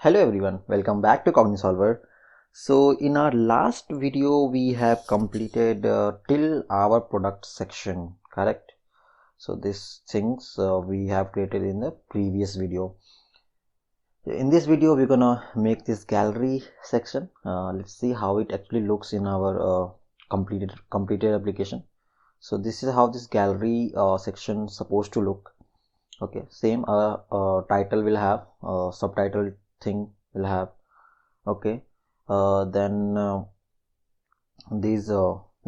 Hello everyone, welcome back to CogniSolver. So in our last video we have completed till our product section, correct? So these things we have created in the previous video. In this video we're gonna make this gallery section. Let's see how it actually looks in our completed application. So this is how this gallery section is supposed to look. Okay, same title will have subtitle thing will have. Okay, then these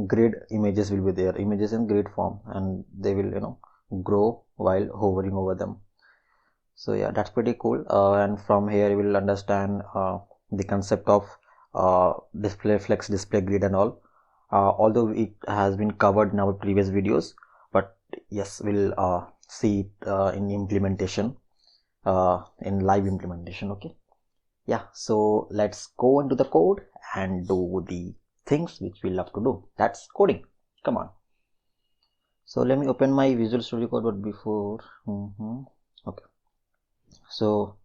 grid images will be there, images in grid form, and they will grow while hovering over them. So yeah, that's pretty cool. And from here you will understand the concept of display flex, display grid and all, although it has been covered in our previous videos, but yes, we'll see it in implementation, in live implementation. Okay, yeah, so let's go into the code and do the things which we love to do. That's coding. Come on. So let me open my Visual Studio Code, but before okay, so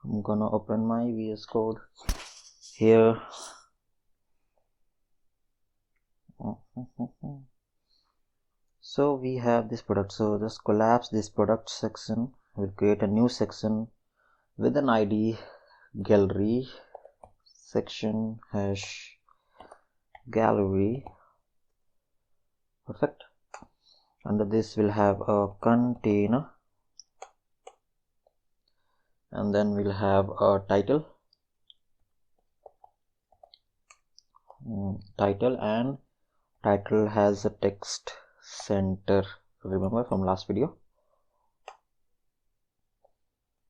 I'm gonna open my VS Code here. So we have this product, so just collapse this product section. We'll create a new section with an ID gallery section hash gallery. Perfect. Under this we'll have a container, and then we'll have a title, and title has a text center, remember from last video.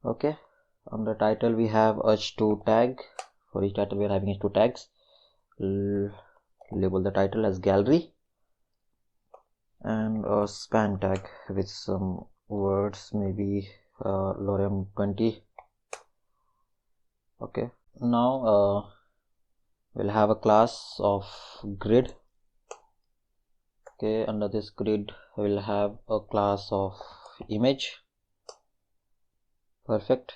Okay, on the title we have h2 tag. For each title we are having h2 tags. Label the title as gallery, and a span tag with some words, maybe lorem 20. Okay, now we'll have a class of grid. Okay, under this grid we'll have a class of image. Perfect.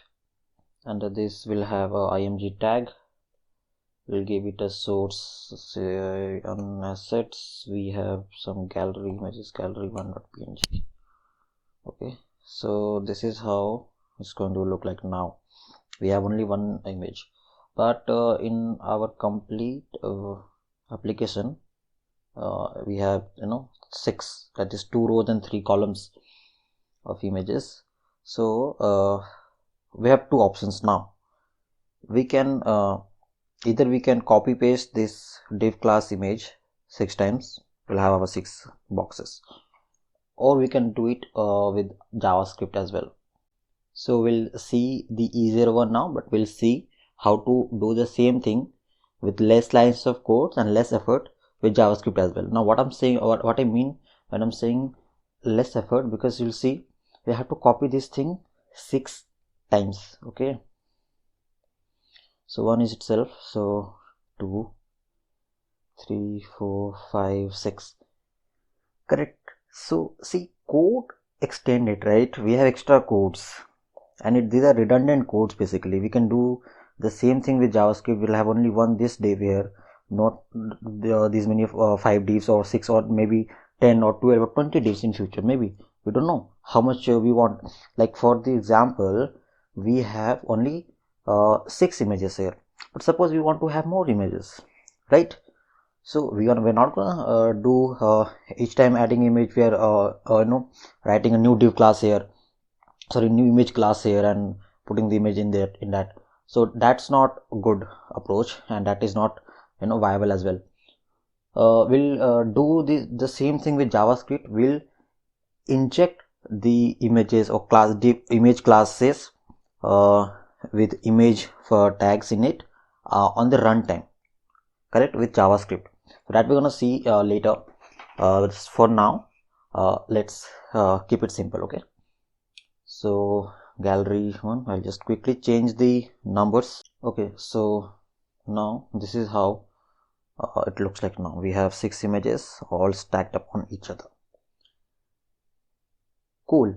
Under this we'll have a img tag. We'll give it a source. Say on assets we have some gallery images, gallery1.png. okay, so this is how it's going to look like. Now we have only one image, but in our complete application we have 6, that is 2 rows and 3 columns of images. So we have 2 options now. We can either we can copy paste this div class image 6 times, we'll have our 6 boxes, or we can do it with JavaScript as well. So we'll see the easier one now, but we'll see how to do the same thing with less lines of code and less effort with JavaScript as well. Now what I'm saying, or what I mean when I'm saying less effort, because you'll see we have to copy this thing 6 times. Okay, so 1 is itself, so 2, 3, 4, 5, 6, correct. So see, code extended, right? We have extra codes, and these are redundant codes. Basically we can do the same thing with JavaScript. We'll have only one this div here, not these many 5 divs or 6 or maybe 10 or 12 or 20 divs in future. Maybe we don't know how much we want. Like for the example, we have only 6 images here, but suppose we want to have more images, right? So we're not gonna do each time adding image, we are writing a new div class here, sorry, new image class here, and putting the image in there, in that. So that's not a good approach, and that is not viable as well. We'll do the same thing with JavaScript. We'll inject the images or class div image classes with image for tags in it on the runtime, correct, with JavaScript. So that we're gonna see later. For now let's keep it simple. Okay, so gallery 1, I'll just quickly change the numbers. Okay, so now this is how it looks like. Now we have 6 images all stacked up on each other. Cool.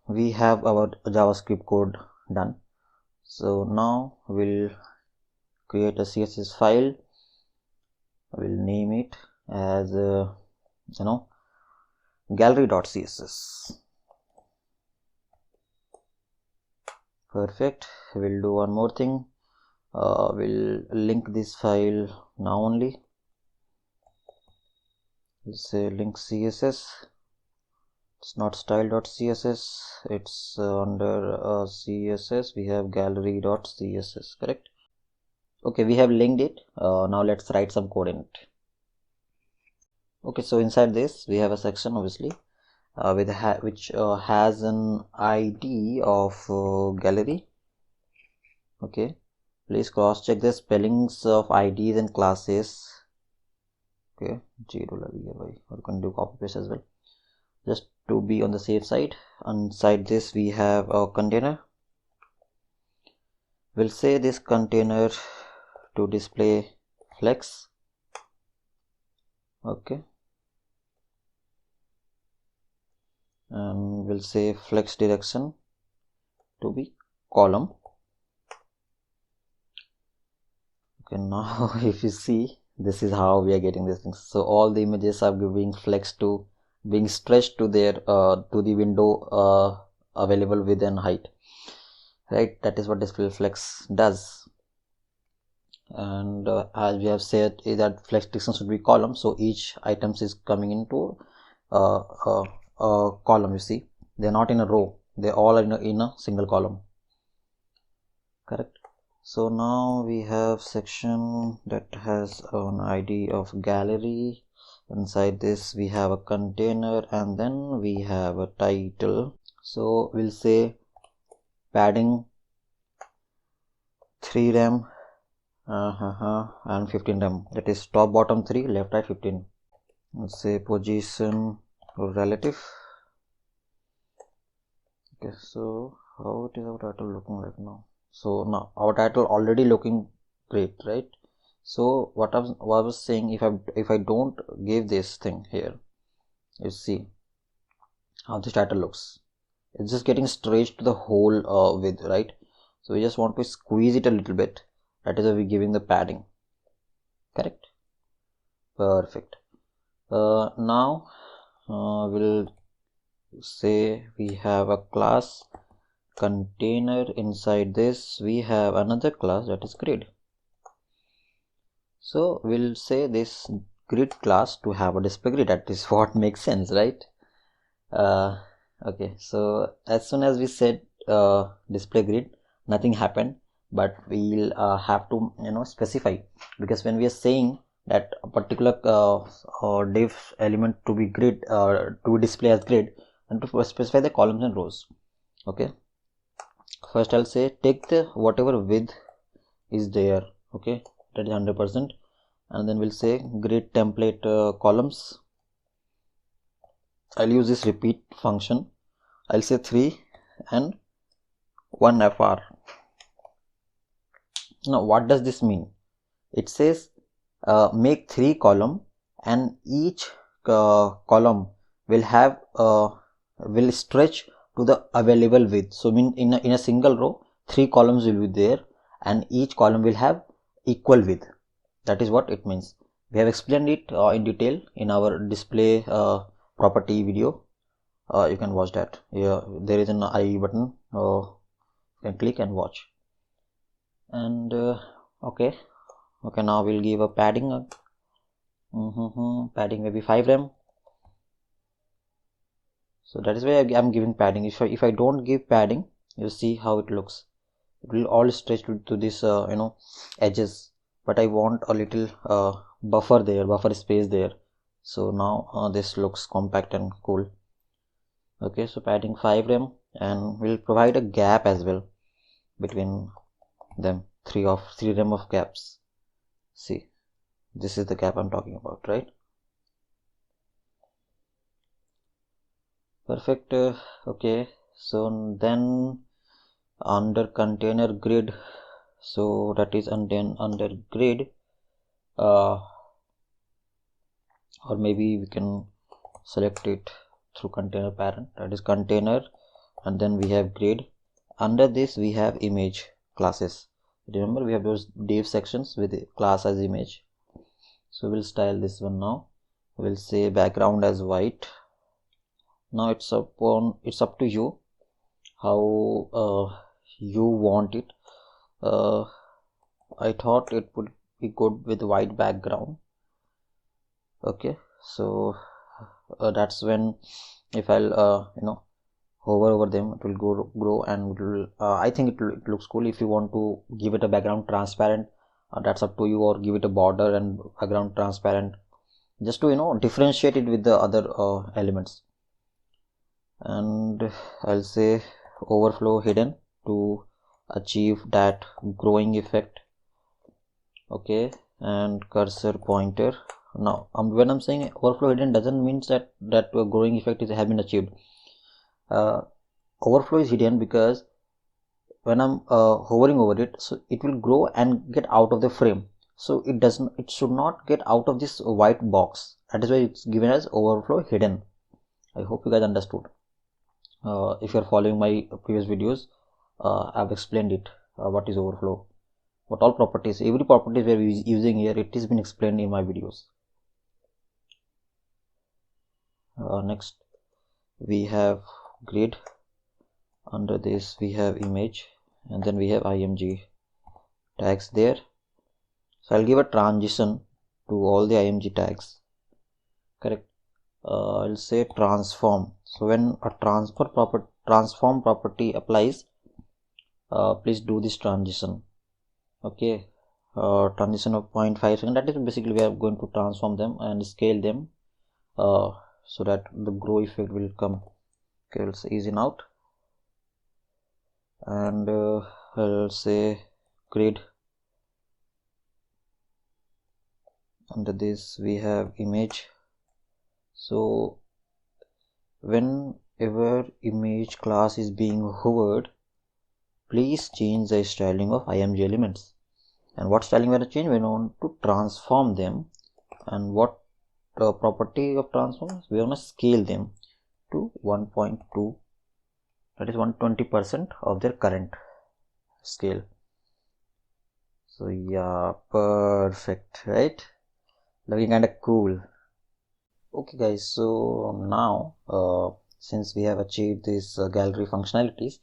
we have our JavaScript code done. So now we'll create a CSS file. We'll name it as gallery.css. Perfect. We'll do one more thing. We'll link this file now only. We'll say link CSS. It's not style.css, it's under CSS. We have gallery.css, correct? Okay, we have linked it. Now let's write some code in it. Okay, so inside this we have a section, obviously, which has an ID of gallery. Okay, please cross check the spellings of IDs and classes. Okay, or you can do copy paste as well, just to be on the safe side. Inside this we have a container. We'll say this container to display flex. Okay, and we'll say flex direction to be column. Okay, now if you see, this is how we are getting these things. So all the images are being flexed to being stretched to their to the window available width and height, right? That is what display flex does. And as we have said, that flex distance should be column, so each items is coming into a column. You see, they're not in a row, they all are in a single column, correct? So now we have section that has an ID of gallery. Inside this we have a container, and then we have a title. So we'll say padding 3 rem and 15 rem, that is top bottom 3, left right 15. Let's say position relative. Okay, so how it is our title looking like now? So now our title already looking great, right? So what I was saying, if I don't give this thing here, you see how this title looks. It's just getting stretched to the whole width, right? So we just want to squeeze it a little bit. That is why we're giving the padding, correct? Perfect. Now we'll say we have a class container. Inside this we have another class, that is grid. So we'll say this grid class to have a display grid. That is what makes sense, right? Okay, so as soon as we said display grid, nothing happened, but we'll have to specify, because when we are saying that a particular div element to be grid to display as grid, and to specify the columns and rows. Okay, first I'll say take the whatever width is there, okay, that is 100%, and then we'll say grid template columns. I'll use this repeat function. I'll say 3 and 1 fr. Now what does this mean? It says make 3 column, and each column will have will stretch to the available width. So mean in a single row 3 columns will be there, and each column will have equal width. That is what it means. We have explained it in detail in our display property video. You can watch that. Yeah, there is an I button. You can click and watch. And okay, now we'll give a padding. Padding maybe 5 rem. So that is why I'm giving padding. If I don't give padding, you see how it looks. It will all stretch to this edges. But I want a little buffer there, buffer space there. So now this looks compact and cool. Okay, so padding 5 rem, and we'll provide a gap as well between them, 3 rem of gaps. See, this is the gap I'm talking about, right? Perfect. Okay, so then under container grid, so that is under grid, or maybe we can select it through container parent, that is container and then we have grid. Under this we have image classes. Remember, we have those div sections with the class as image. So we'll style this one now. We'll say background as white. Now it's up to you how you want it. I thought it would be good with white background. Okay, so that's when if I'll hover over them, it will grow and it will, I think it looks cool. If you want to give it a background transparent, that's up to you, or give it a border and background transparent, just to differentiate it with the other elements. And I'll say overflow hidden to achieve that growing effect. Okay, and cursor pointer. Now when I'm saying overflow hidden, doesn't mean that growing effect has been achieved. Overflow is hidden because when I'm hovering over it, so it will grow and get out of the frame. So it should not get out of this white box. That is why it's given as overflow hidden. I hope you guys understood. If you're following my previous videos, I've explained it, what is overflow, what all properties, every properties we're using here, it has been explained in my videos. Next we have grid. Under this we have image, and then we have img tags there. So I'll give a transition to all the img tags. Correct. I'll say transform. So when a transform property applies, please do this transition. Okay, transition of 0.5 seconds. That is basically we are going to transform them and scale them so that the grow effect will come. Okay, let's ease in out, and I'll say grid. Under this we have image. So whenever image class is being hovered, please change the styling of img elements. And what styling we are to change? We want to transform them. And what property of transform? We want to scale them to 1.2, that is 120% of their current scale. So yeah, perfect, right? Looking kind of cool. Okay guys, so now since we have achieved these gallery functionalities,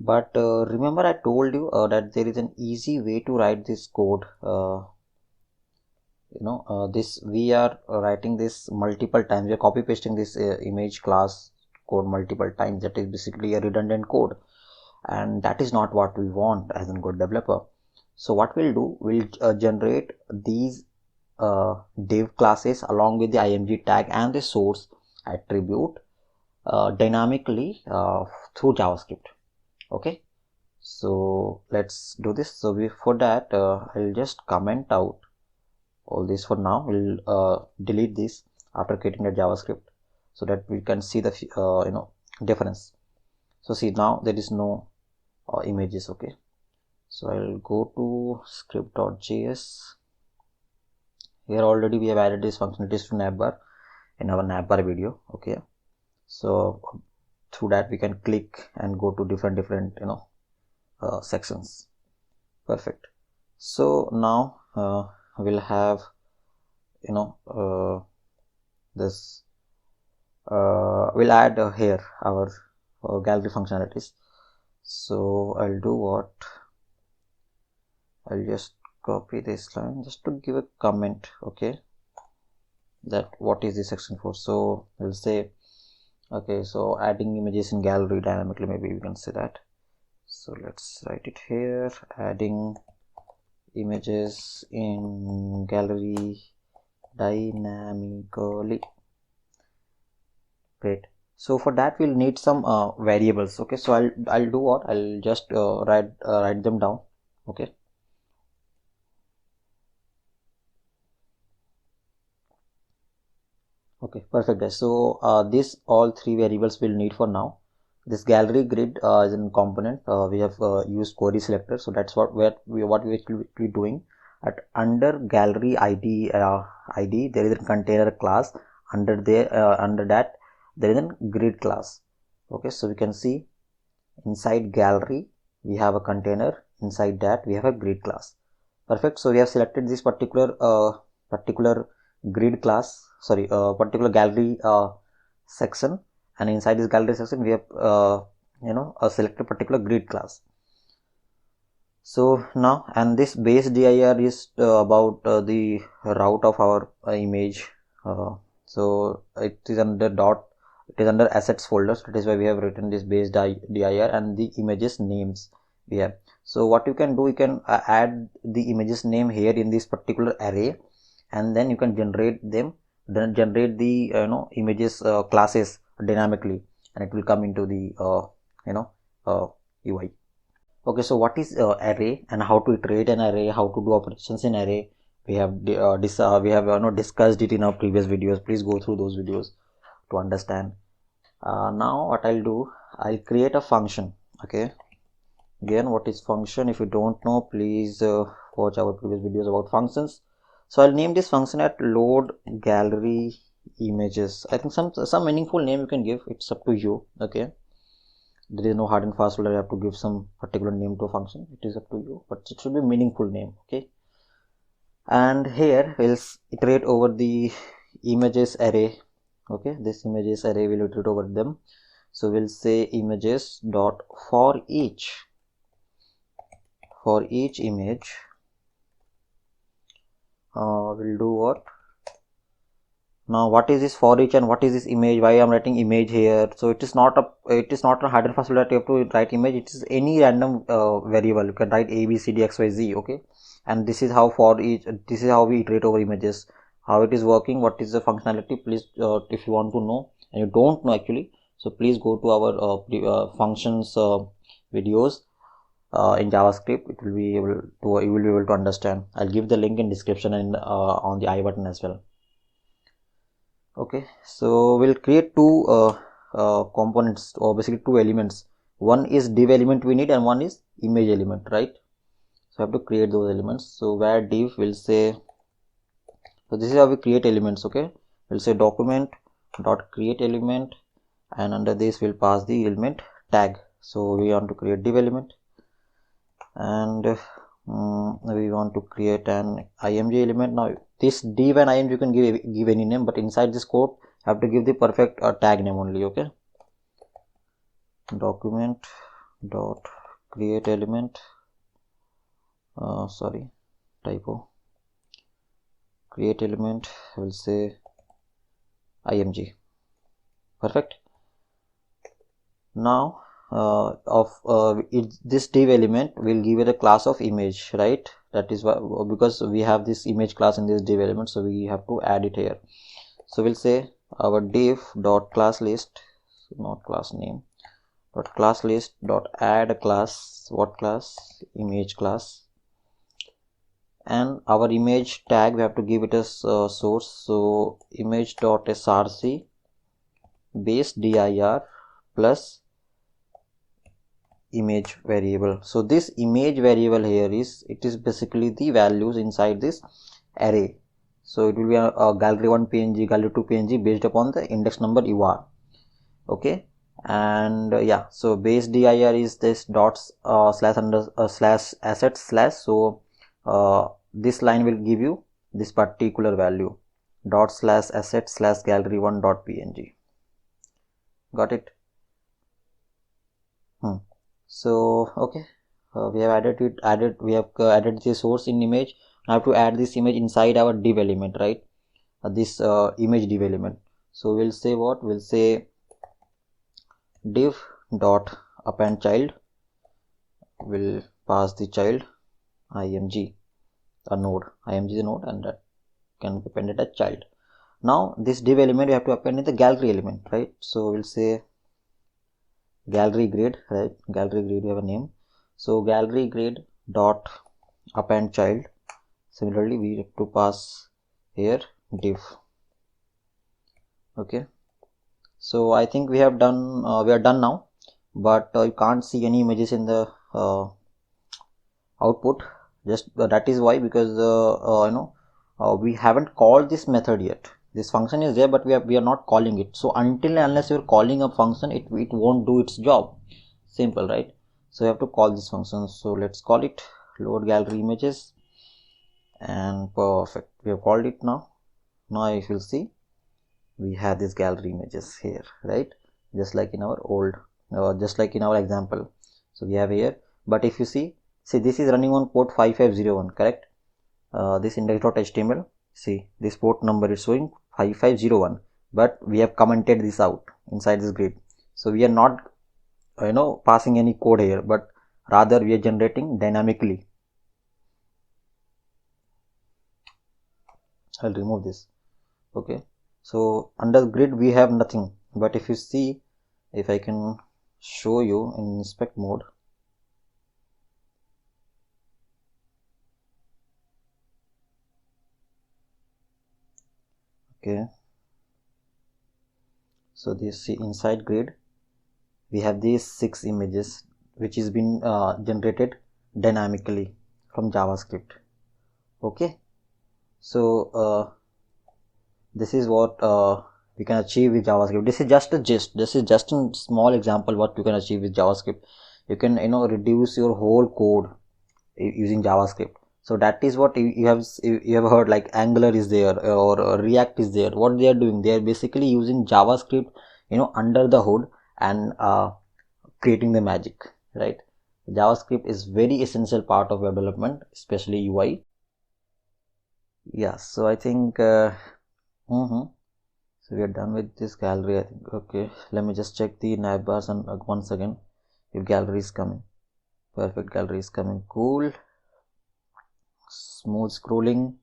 but remember I told you that there is an easy way to write this code. This we are writing this multiple times. We are copy pasting this image class code multiple times. That is basically a redundant code, and that is not what we want as a good developer. So what we'll do, we'll generate these div classes along with the img tag and the source attribute dynamically through JavaScript. Okay, so let's do this. So before that, I'll just comment out all this for now. We'll delete this after creating a JavaScript so that we can see the difference. So see, now there is no images. Okay, so I'll go to script.js. Here already we have added this functionalities to navbar in our navbar video. Okay, so through that we can click and go to different sections. Perfect. So now we'll have this we'll add here our gallery functionalities. So I'll do what, I'll just copy this line just to give a comment. Okay, that what is this section for. So we'll say, okay, so adding images in gallery dynamically, maybe we can say that. So let's write it here, adding images in gallery dynamically. Great. So for that we'll need some variables. Okay, so I'll do what, I'll just write them down. Okay, okay, perfect guys. So this all three variables we'll need for now. This gallery grid is a component. We have used query selector, so that's what we will be doing. At under gallery id there is a container class. Under that there is a grid class. Okay, so we can see inside gallery we have a container, inside that we have a grid class. Perfect. So we have selected this particular grid class, sorry, particular gallery section, and inside this gallery section we have selected particular grid class. So now, and this base dir is about the route of our image. So it is under assets folders. That is why we have written this base dir and the images names we have. So what you can do, you can add the images name here in this particular array, and then you can generate them, then generate the images classes dynamically, and it will come into the UI. Okay, so what is array and how to iterate an array, how to do operations in array? We have discussed it in our previous videos. Please go through those videos to understand. Now what I'll do, I'll create a function. Okay, again, what is function? If you don't know, please watch our previous videos about functions. So I'll name this function at load gallery images. I think some meaningful name you can give. It's up to you. Okay, there is no hard and fast rule. I have to give some particular name to a function. It is up to you, but it should be a meaningful name. Okay, and here we'll iterate over the images array. Okay, this images array will iterate over them. So we'll say images dot for each image. We'll do what? Now what is this for each and what is this image? Why I'm writing image here? So it is not a hard and fast rule that you have to write image. It is any random variable. You can write a, b, c, d, x, y, z. Okay, and this is how this is how we iterate over images. How it is working, what is the functionality? Please, if you want to know and you don't know actually, so please go to our functions videos in JavaScript. It will be able to, you will be able to understand. I'll give the link in description and on the I button as well. Okay, so we'll create two components, or basically two elements. One is div element we need and one is image element, right? So I have to create those elements. So where div will say, so this is how we create elements. Okay, we'll say document dot create element, and under this we'll pass the element tag. So we want to create div element, and we want to create an img element. Now this div and img you can give any name, but inside this code have to give the perfect tag name only. Okay, document dot create element, sorry, typo, create element, will say img. Perfect. Now this div element will give it a class of image, right? That is why, because we have this image class in this div element, so we have to add it here. So we'll say our div dot class list, not class name, dot class list dot add a class. What class? Image class. And our image tag, we have to give it as source. So image dot src base dir plus image variable. So this image variable here is, it is basically the values inside this array. So it will be a gallery 1 png, gallery 2 png based upon the index number you are. Okay, and yeah, so base dir is this dots slash under slash assets slash. So this line will give you this particular value, dot slash asset slash gallery 1 dot png. Got it? So okay, we have added the source in image. Now I have to add this image inside our div element, right? This image div element. So we'll say what? We'll say div dot append child, will pass the child img, a node. Img is a node, and that can be appended as child. Now this div element you have to append in the gallery element, right? So we'll say gallery grid, right? Gallery grid, we have a name. So gallery grid dot append child. Similarly, we have to pass here div. Okay, so I think we have done, we are done now, but you can't see any images in the output. Just that is why, because we haven't called this method yet. This function is there, but we are not calling it. So until and unless you're calling a function, it won't do its job. Simple, right? So we have to call this function. So let's call it load gallery images, and perfect, we have called it. Now if you see, we have this gallery images here, right? Just like in our old just like in our example. So we have here, but if you see this is running on port 5501, correct? This index.html, see this port number is showing 5501, but we have commented this out inside this grid. So we are not passing any code here, but rather we are generating dynamically. I'll remove this. Okay, so under grid we have nothing, but if you see, if I can show you in inspect mode, okay, so this, see, inside grid we have these 6 images which is been generated dynamically from JavaScript. Okay, so this is what we can achieve with JavaScript. This is just a gist, this is just a small example what you can achieve with JavaScript. You can reduce your whole code using JavaScript. So that is what you have heard, like Angular is there or React is there. What they are doing, they are basically using JavaScript under the hood and creating the magic, right? JavaScript is very essential part of web development, especially UI. Yeah, so I think so we are done with this gallery, I think. Okay, let me just check the navbars and once again if gallery is coming. Perfect, gallery is coming. Cool, smooth scrolling.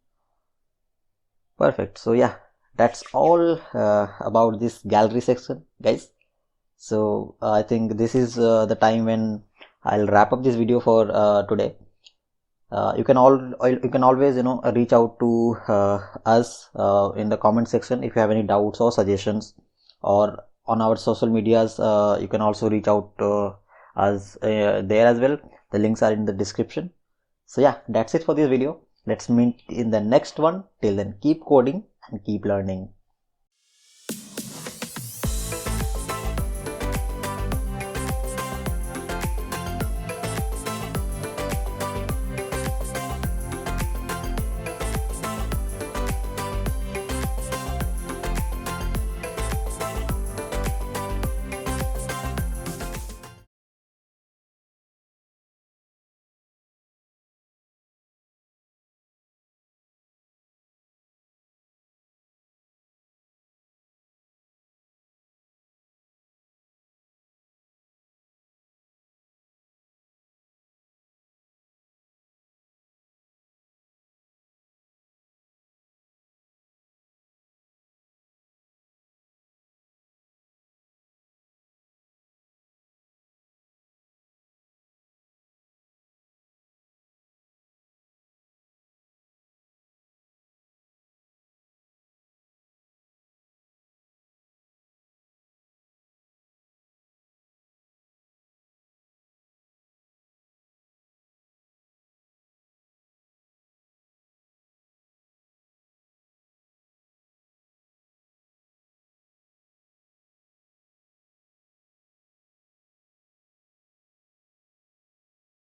Perfect. So yeah, that's all about this gallery section, guys. So I think this is the time when I'll wrap up this video for today. You can always reach out to us in the comment section if you have any doubts or suggestions, or on our social medias. You can also reach out to us there as well. The links are in the description. So yeah, that's it for this video. Let's meet in the next one. Till then, keep coding and keep learning.